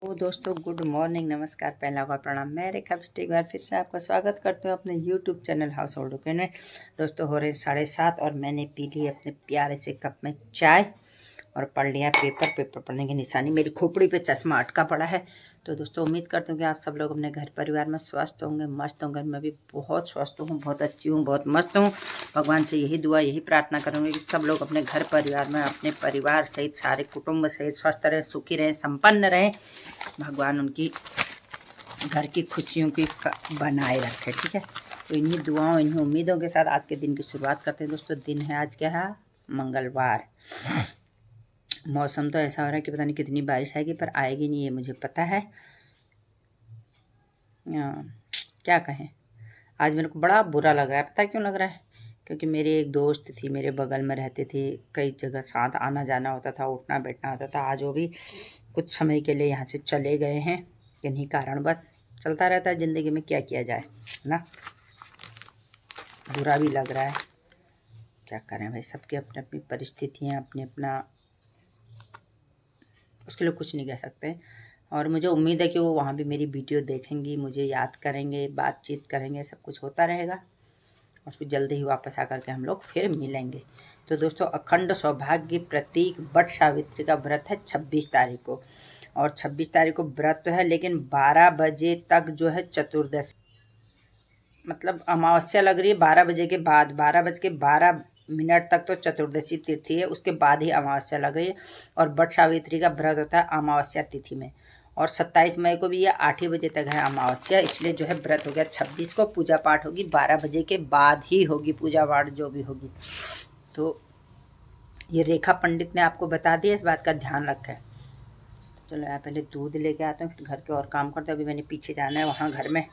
तो दोस्तों good morning, नमस्कार, पहला हुआ प्रणाम। मैं रेखा बिष्ट एक बार फिर से आपका स्वागत करती हूँ अपने YouTube channel house hold okay में। दोस्तों हो रहे 7:30 और मैंने पी ली अपने प्यारे से कप में चाय और पढ़ लिया पेपर पढ़ने की निशानी। मेरी खोपड़ी पे चश्मा अटका पड़ा है। तो दोस्तों उम्मीद करती हूँ कि आप सब लोग अपने घर परिवार में स्वस्थ होंगे, मस्त होंगे। मैं भी बहुत स्वस्थ हूँ, बहुत अच्छी हूँ, बहुत मस्त हूँ। भगवान से यही दुआ, यही प्रार्थना करूँगी कि सब लोग अपने घर परिवार में, अपने परिवार सहित, सारे कुटुंब सहित स्वस्थ रहें, सुखी रहें, संपन्न रहें। भगवान उनकी घर की खुशियों की बनाए रखे। ठीक है, तो इन्हीं दुआओं, इन्हीं उम्मीदों के साथ आज के दिन की शुरुआत करते हैं। दोस्तों दिन है आज क्या है, मंगलवार। मौसम तो ऐसा हो रहा है कि पता नहीं कितनी बारिश आएगी, पर आएगी नहीं ये मुझे पता है। क्या कहें, आज मेरे को बड़ा बुरा लग रहा है। पता है क्यों लग रहा है? क्योंकि मेरी एक दोस्त थी, मेरे बगल में रहती थी, कई जगह साथ आना जाना होता था, उठना बैठना होता था। आज वो भी कुछ समय के लिए यहाँ से चले गए हैं। किन्हीं कारण बस चलता रहता है ज़िंदगी में, क्या किया जाए ना। बुरा भी लग रहा है, क्या करें भाई। सबकी अपनी अपनी परिस्थितियाँ, अपनी अपना, उसके लिए कुछ नहीं कह सकते। और मुझे उम्मीद है कि वो वहाँ भी मेरी वीडियो देखेंगी, मुझे याद करेंगे, बातचीत करेंगे, सब कुछ होता रहेगा। और फिर जल्दी ही वापस आकर के हम लोग फिर मिलेंगे। तो दोस्तों अखंड सौभाग्य प्रतीक वट सावित्री का व्रत है 26 तारीख को। और 26 तारीख को व्रत तो है, लेकिन 12 बजे तक जो है चतुर्दशी, मतलब अमावस्या लग रही है 12 बजे के बाद। 12:12 तक तो चतुर्दशी तिथि है, उसके बाद ही अमावस्या लग रही है। और वट सावित्री का व्रत होता है अमावस्या तिथि में। और 27 मई को भी ये 8 ही बजे तक है अमावस्या, इसलिए जो है व्रत हो गया 26 को। पूजा पाठ होगी 12 बजे के बाद ही होगी, पूजा पाठ जो भी होगी। तो ये रेखा पंडित ने आपको बता दिया, इस बात का ध्यान रखें। तो चलो यार पहले दूध लेके आते हैं, फिर घर के और काम करते हैं। अभी मैंने पीछे जाना है, वहाँ घर में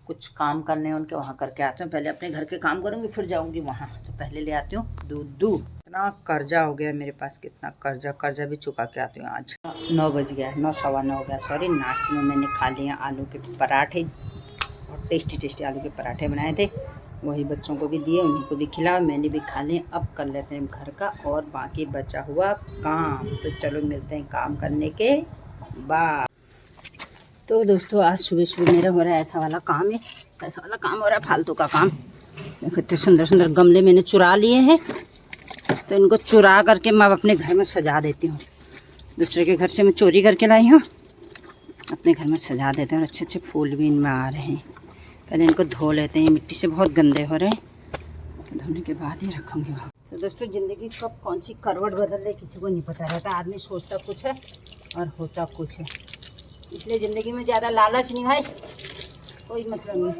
कुछ काम करने हैं उनके, वहाँ करके आती हूँ। पहले अपने घर के काम करूँगी, फिर जाऊँगी वहाँ। तो पहले ले आती हूँ दूध। इतना कर्जा हो गया मेरे पास, कितना कर्जा भी चुका के आती हूँ। आज 9 बज गया, 9 सवा 9 हो गया सॉरी। नाश्ते में मैंने खा लिया आलू के पराठे, और टेस्टी आलू के पराठे बनाए थे, वही बच्चों को भी दिए, उन्हीं को भी खिलाया, मैंने भी खा लिए। अब कर लेते हैं घर का और बाकी बचा हुआ काम। तो चलो मिलते हैं काम करने के बाद। तो दोस्तों आज सुबह मेरा हो रहा है ऐसा वाला काम है, ऐसा वाला काम हो रहा है, फालतू का काम। देखो इतने सुंदर गमले मैंने चुरा लिए हैं, तो इनको चुरा करके मैं अपने घर में सजा देती हूँ। दूसरे के घर से मैं चोरी करके लाई हूँ, अपने घर में सजा देते हैं। और अच्छे फूल भी इनमें आ रहे हैं। पहले इनको धो लेते हैं, मिट्टी से बहुत गंदे हो रहे हैं, तो धोने के बाद ही रखूँगी वहाँ। तो दोस्तों ज़िंदगी कब कौन सी करवट बदल रही किसी को नहीं पता रहता। आदमी सोचता कुछ है और होता कुछ है, इसलिए ज़िंदगी में ज़्यादा लालच नहीं भाई, कोई मतलब नहीं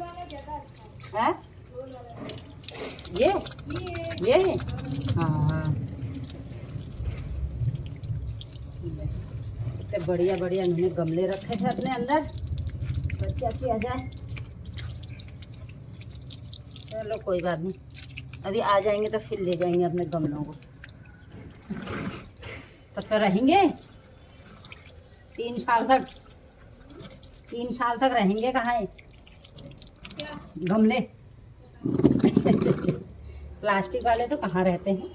है। ये हाँ, इतने बढ़िया इन्होंने गमले रखे थे अपने अंदर, पर क्या किया जाए। चलो कोई बात नहीं, अभी आ जाएंगे तो फिर ले जाएंगे अपने गमलों को। तो रहेंगे 3 साल तक रहेंगे। कहाँ है गमले? प्लास्टिक वाले तो कहाँ रहते हैं।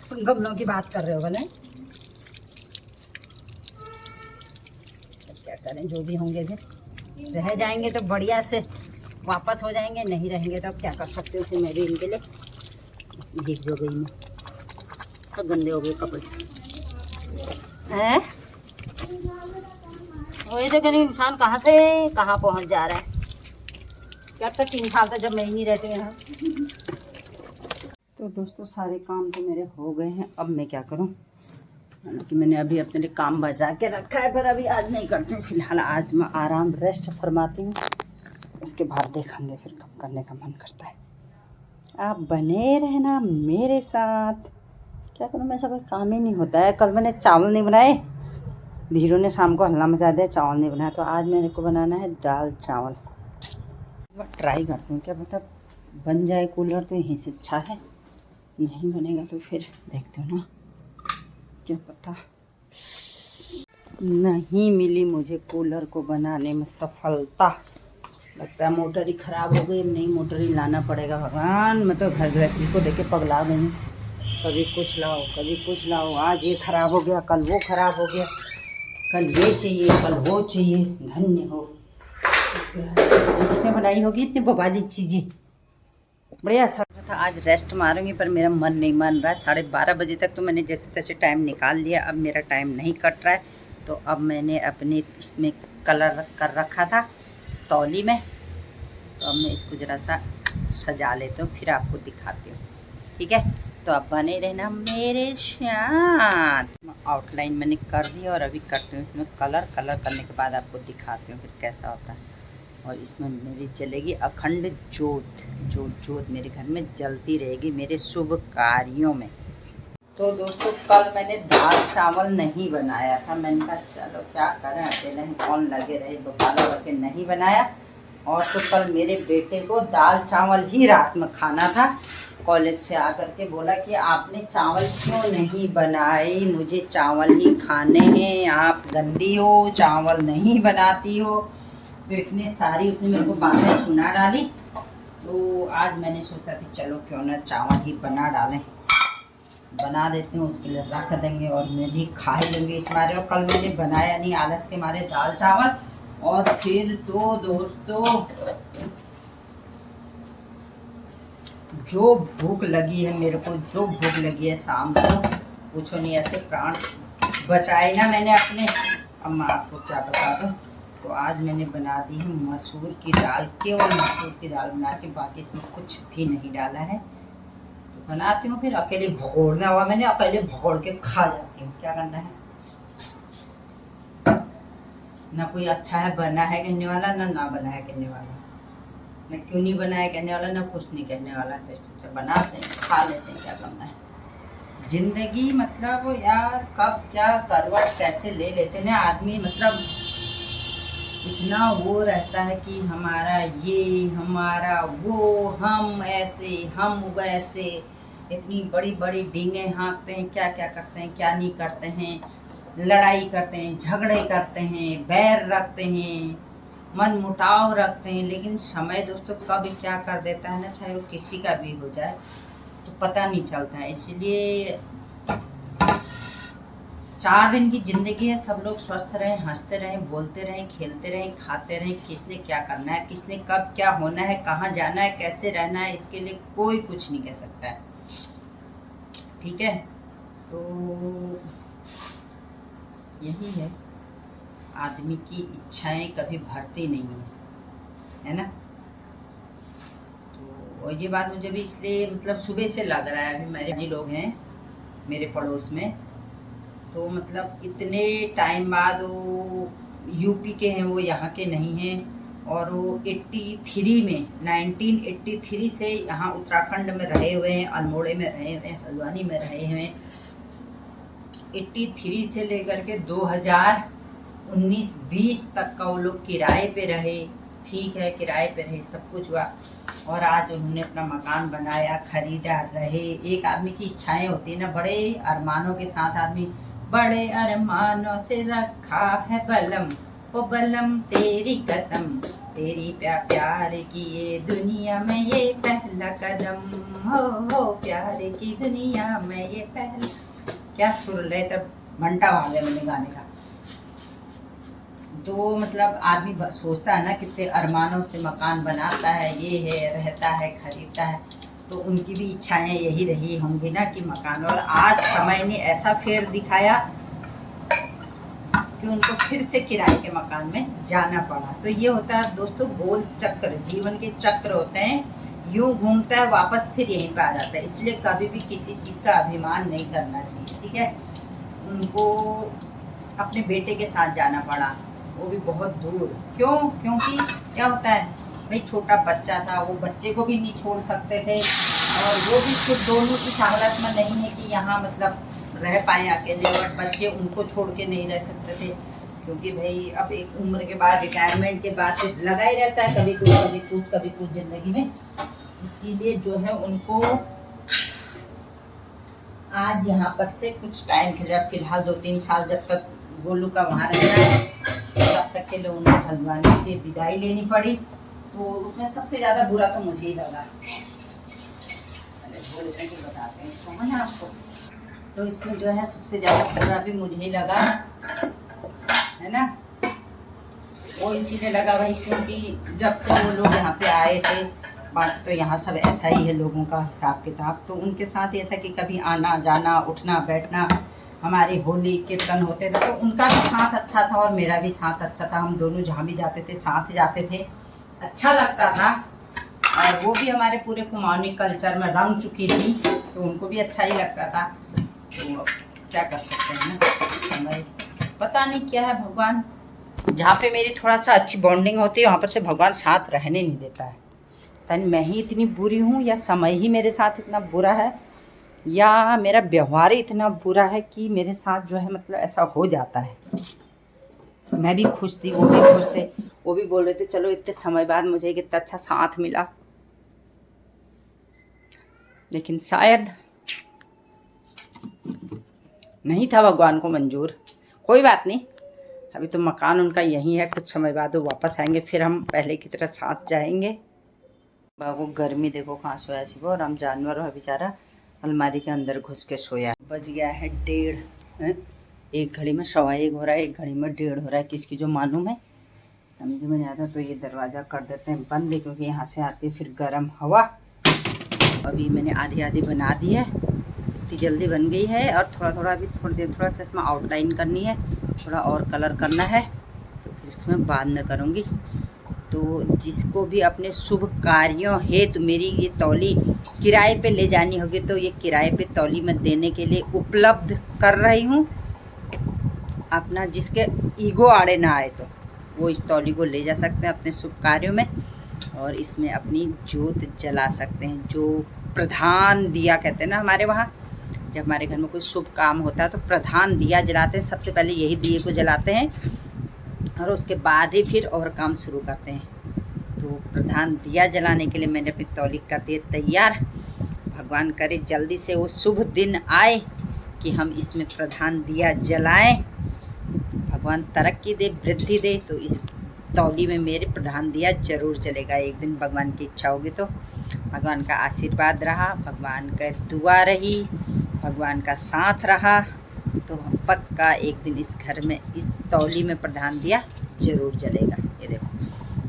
तुम गमलों की बात कर रहे हो भले। क्या करें, जो भी होंगे फिर रह जाएंगे तो बढ़िया से वापस हो जाएंगे, नहीं रहेंगे तो अब क्या कर सकते हो। फिर मैं भी इनके लिए भीग जो गई मैं, तो गंदे हो गए कपड़े हैं। वही तो कहीं इंसान कहाँ से कहाँ पहुँच जा रहा है। क्या तक 3 साल तक जब मैं ही नहीं रहती यहाँ। तो दोस्तों सारे काम तो मेरे हो गए हैं, अब मैं क्या करूँ। हालांकि मैंने अभी अपने लिए काम बचा के रखा है, पर अभी आज नहीं करती हूँ। फिलहाल आज मैं आराम रेस्ट फरमाती हूँ, उसके बाद देखेंगे फिर कब करने का मन करता है। आप बने रहना मेरे साथ। क्या करूँ, मैं कोई काम ही नहीं होता है। कल मैंने चावल नहीं बनाए, धीरू ने शाम को हल्ला मचा दिया, चावल नहीं बनाया। तो आज मेरे को बनाना है दाल चावल। मैं ट्राई करती हूँ, क्या पता बन जाए कूलर तो यहीं से अच्छा है, नहीं बनेगा तो फिर देखते हो ना, क्या पता। नहीं मिली मुझे कूलर को बनाने में सफलता, लगता है मोटर ही ख़राब हो गई। अब नई मोटर ही लाना पड़ेगा। भगवान, मैं तो घर गृहस्थी को देख के पगला गई हूँ। कभी कुछ लाओ कभी कुछ लाओ। आज ये ख़राब हो गया, कल वो ख़राब हो गया, कल ये चाहिए कल वो चाहिए। धन्य हो किसने बनाई होगी इतनी बवाली चीज़ें। बढ़िया सा था। आज रेस्ट मारूंगी पर मेरा मन नहीं मान रहा है। 12:30 बजे तक तो मैंने जैसे तैसे टाइम निकाल लिया। अब मेरा टाइम नहीं कट रहा है, तो अब मैंने अपने इसमें कलर कर रखा था तौली में, तो अब मैं इसको ज़रा सा सजा लेती हूँ, फिर आपको दिखाती हूँ। ठीक है, तो अब बने रहना मेरे साथ। आउटलाइन मैंने कर दी और अभी करती हूँ इसमें कलर करने के बाद आपको दिखाती हूँ फिर कैसा होता है। और इसमें मेरी जलेगी अखंड ज्योत मेरे घर में जलती रहेगी मेरे शुभ कार्यों में। तो दोस्तों कल मैंने दाल चावल नहीं बनाया था। मैंने कहा चलो क्या करें, अकेले ही कौन लगे रहे, बपाला करके नहीं बनाया। और तो कल मेरे बेटे को दाल चावल ही रात में खाना था। कॉलेज से आकर के बोला कि आपने चावल क्यों नहीं बनाए, मुझे चावल ही खाने हैं, आप गंदी हो, चावल नहीं बनाती हो। तो इतनी सारी उसने मेरे को बातें सुना डाली। तो आज मैंने सोचा कि चलो क्यों ना चावल ही बना देती हूँ, उसके लिए रख देंगे और मैं भी खा ही लूँगी इस मारे। और कल मैंने बनाया नहीं आलस के मारे दाल चावल। और फिर तो दोस्तों जो भूख लगी है मेरे को, जो भूख लगी है शाम को, पूछो नहीं, ऐसे प्राण बचाए ना मैंने अपने। अब मैं आपको क्या बता दूँ। तो आज मैंने बना दी है मसूर की दाल, केवल मसूर की दाल बना के, बाकी इसमें कुछ भी नहीं डाला है। तो बनाती हूँ, फिर अकेले भगोड़ना हुआ मैंने, अकेले भगोड़ के खा जाती हूँ। क्या करना है, ना कोई अच्छा है बना है कहने वाला, ना बना है कहने वाला, ना क्यों नहीं बनाया कहने वाला, ना कुछ नहीं कहने वाला। फिर बनाते हैं खा लेते हैं, क्या करना है। जिंदगी मतलब यार कब क्या करवट कैसे ले लेते हैं आदमी। मतलब इतना वो रहता है कि हमारा ये हमारा वो, हम ऐसे हम वैसे, इतनी बड़ी बड़ी डींगे हाँकते हैं, क्या क्या करते हैं क्या नहीं करते हैं, लड़ाई करते हैं, झगड़े करते हैं, बैर रखते हैं, मन मुटाव रखते हैं। लेकिन समय दोस्तों कब क्या कर देता है ना, चाहे वो किसी का भी हो जाए, तो पता नहीं चलता है। इसलिए 4 दिन की ज़िंदगी है, सब लोग स्वस्थ रहें, हंसते रहें, बोलते रहें, खेलते रहें, खाते रहें। किसने क्या करना है, किसने कब क्या होना है, कहाँ जाना है, कैसे रहना है, इसके लिए कोई कुछ नहीं कह सकता है। ठीक है, तो यही है, आदमी की इच्छाएं कभी भरती नहीं है ना। तो ये बात मुझे भी इसलिए मतलब सुबह से लग रहा है। अभी मेरे जी लोग हैं मेरे पड़ोस में, तो मतलब इतने टाइम बाद वो यूपी के हैं, वो यहाँ के नहीं हैं। और वो 1983 से यहाँ उत्तराखंड में रहे हुए हैं, अल्मोड़े में रहे हुए हैं, हल्द्वानी में रहे हुए हैं। 83 से लेकर के 2019-20 तक का वो लोग किराए पे रहे। ठीक है, किराए पे रहे, सब कुछ हुआ। और आज उन्होंने अपना मकान बनाया, खरीदा, रहे। एक आदमी की इच्छाएं होती है ना, बड़े अरमानों के साथ आदमी, बड़े अरमानों से रखा है बलम, ओ बलम तेरी कसम, तेरी प्यार की ये दुनिया में ये पहला कदम, हो प्यार की दुनिया में ये पहला। क्या सुर ले, तब घंटा बांधे मैंने गाने का। तो मतलब आदमी सोचता है ना, कितने अरमानों से मकान बनाता है, ये है, रहता है, खरीदता है। तो उनकी भी इच्छाएं यही रही होंगी ना कि मकान। और आज समय ने ऐसा फेर दिखाया कि उनको फिर से किराए के मकान में जाना पड़ा। तो ये होता है दोस्तों गोल चक्र, जीवन के चक्र होते हैं, यूं घूमता है वापस फिर यहीं पे आ जाता है। इसलिए कभी भी किसी चीज़ का अभिमान नहीं करना चाहिए। ठीक है, उनको अपने बेटे के साथ जाना पड़ा, वो भी बहुत दूर। क्योंकि क्या होता है भाई, छोटा बच्चा था, वो बच्चे को भी नहीं छोड़ सकते थे। और वो भी खुद दोनों की हालत में नहीं है कि यहाँ मतलब रह पाए अकेले, और बच्चे उनको छोड़ के नहीं रह सकते थे। क्योंकि भाई अब एक उम्र के बाद, रिटायरमेंट के बाद से लगा ही रहता है, कभी कुछ ज़िंदगी में। इसीलिए जो है उनको आज यहाँ पर से कुछ टाइम के लिए, फिलहाल 2-3 साल जब तक गोलू का वहाँ रहना है, तब तक के लिए उनको हल्द्वानी से विदाई लेनी पड़ी। तो उसमें सबसे ज़्यादा बुरा तो मुझे ही लगा। बोलने की बताते हैं इसको, है ना आपको। तो इसमें जो है सबसे ज़्यादा बुरा भी मुझे ही लगा, है ना। वो इसीलिए लगा भाई क्योंकि जब से वो लोग यहाँ पे आए थे, बात तो यहाँ सब ऐसा ही है लोगों का हिसाब किताब। तो उनके साथ ये था कि कभी आना जाना, उठना बैठना, हमारी होली कीर्तन होते थे, तो उनका भी साथ अच्छा था और मेरा भी साथ अच्छा था। हम दोनों जहाँ भी जाते थे साथ जाते थे, अच्छा लगता था। और वो भी हमारे पूरे कुमाऊनी कल्चर में रंग चुकी थी, तो उनको भी अच्छा ही लगता था। तो क्या कर सकते हैं ना भाई, पता नहीं क्या है भगवान, जहाँ पे मेरी थोड़ा सा अच्छी बॉन्डिंग होती है वहाँ पर से भगवान साथ रहने नहीं देता है। यानी मैं ही इतनी बुरी हूँ, या समय ही मेरे साथ इतना बुरा है, या मेरा व्यवहार ही इतना बुरा है कि मेरे साथ जो है मतलब ऐसा हो जाता है। तो मैं भी खुश थी, वो भी खुश थे, वो भी बोल रहे थे चलो इतने समय बाद मुझे कितना अच्छा साथ मिला। लेकिन शायद नहीं था भगवान को मंजूर। कोई बात नहीं, अभी तो मकान उनका यही है, कुछ समय बाद वो वापस आएंगे, फिर हम पहले की तरह साथ जाएंगे। बाबू गर्मी देखो कहाँ सोया सी वो, और हम जानवर है बेचारा अलमारी के अंदर घुस के सोया। बज गया है 1:30, एक घड़ी में 1:15 हो रहा है, एक घड़ी में 1:30 हो रहा है, किसकी जो मालूम है समझ में नहीं आता। तो ये दरवाज़ा कर देते हैं बंद, क्योंकि यहाँ से आती है फिर गर्म हवा। अभी मैंने आधी आधी बना दी है, इतनी जल्दी बन गई है। और थोड़ा थोड़ा अभी थोड़ी देर थोड़ा सा इसमें आउटलाइन करनी है, थोड़ा और कलर करना है, तो फिर इसमें बाद में करूँगी। तो जिसको भी अपने शुभ कार्यों हेतु मेरी ये तौली किराए पे ले जानी होगी, तो ये किराए पे तौली में देने के लिए उपलब्ध कर रही हूँ। अपना जिसके ईगो आड़े ना आए तो वो इस तौली को ले जा सकते हैं अपने शुभ कार्यों में, और इसमें अपनी ज्योत जला सकते हैं। जो प्रधान दिया कहते हैं ना हमारे वहाँ, जब हमारे घर में कोई शुभ काम होता है तो प्रधान दिया जलाते हैं, सबसे पहले यही दिए को जलाते हैं और उसके बाद ही फिर और काम शुरू करते हैं। तो प्रधान दिया जलाने के लिए मैंने अपनी तौली कर दी तैयार। भगवान करे जल्दी से वो शुभ दिन आए कि हम इसमें प्रधान दिया जलाएं। भगवान तरक्की दे, वृद्धि दे, तो इस तौली में मेरे प्रधान दिया जरूर जलेगा एक दिन, भगवान की इच्छा होगी तो। भगवान का आशीर्वाद रहा, भगवान का दुआ रही, भगवान का साथ रहा, तो पक्का एक दिन इस घर में इस तौली में प्रधान दिया जरूर जलेगा। ये देखो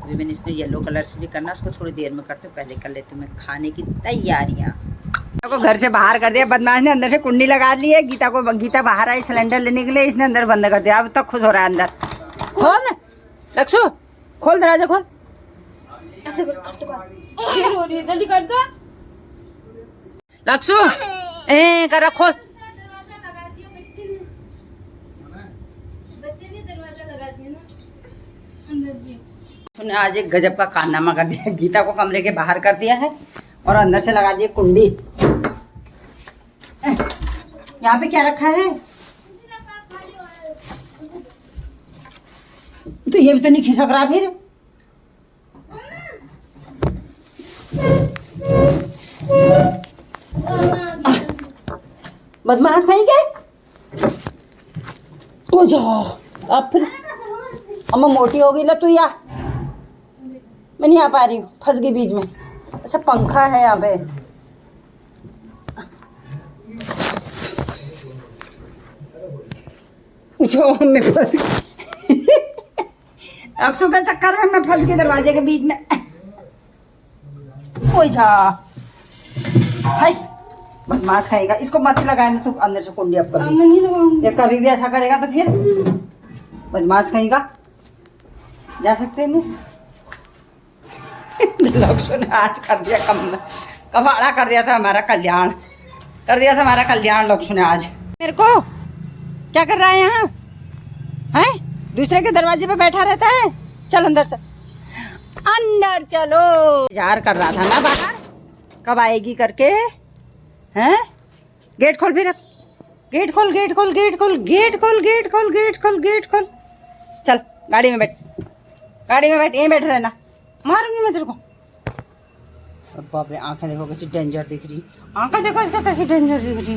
अभी मैंने इसमें येलो कलर से भी करना, उसको थोड़ी देर में करते हूँ। पहले कर लेती हूँ मैं खाने की तैयारियाँ। गीता को घर से बाहर कर दिया बदमाश ने, अंदर से कुंडी लगा ली है। गीता बाहर आई सिलेंडर लेने के लिए, इसने अंदर बंद कर दिया। अब तक खुश हो रहा है अंदर। खोल लक्ष्य, खोल दरवाजा खोल। ऐसे जल्दी कर दो लक्ष्य, ए कर खोल। उसने आज एक गजब का कारनामा कर दिया, गीता को कमरे के बाहर कर दिया है और अंदर से लगा दिया कुंडी। यहाँ पे क्या रखा है? तो ये भी तो नहीं खिसक रहा फिर। बदमाश कहीं के तो जाओ। अब फिर अम्मा मोटी हो गई ना तू, या मैं नहीं आ पा रही हूँ, फंस गई बीच में। अच्छा पंखा है यहाँ पे। मैं फंस गई अक्सू के चक्कर में मैं फंस गई दरवाजे के बीच में। कोई जा हाय बदमाश खाएगा, इसको मत लगाए ना तू अंदर से कुंडी। अब कभी कभी भी ऐसा करेगा तो फिर बदमाश खाएगा। जा सकते हैं लक्ष्य ने आज कर दिया कबाड़ा कर दिया था हमारा कल्याण, कर दिया था हमारा कल्याण लक्ष्य ने आज। मेरे को क्या कर रहा है यहाँ है? दूसरे के दरवाजे पे बैठा रहता है। चल अंदर चल, अंदर चलो। इंतजार कर रहा था ना बाहर कब आएगी करके, हैं? गेट खोल फिर, अब गेट खोल गेट खोल गेट खोल गेट खोल गेट खोल गेट खोल गेट खोल। चल गाड़ी में बैठ, गाड़ी में बैठ, यहीं बैठ रहना, मारूंगी मैं तेरे को। बाप रे आंखें देखो कैसी डेंजर दिख रही, आंखें देखो इसका कैसी डेंजर दिख रही।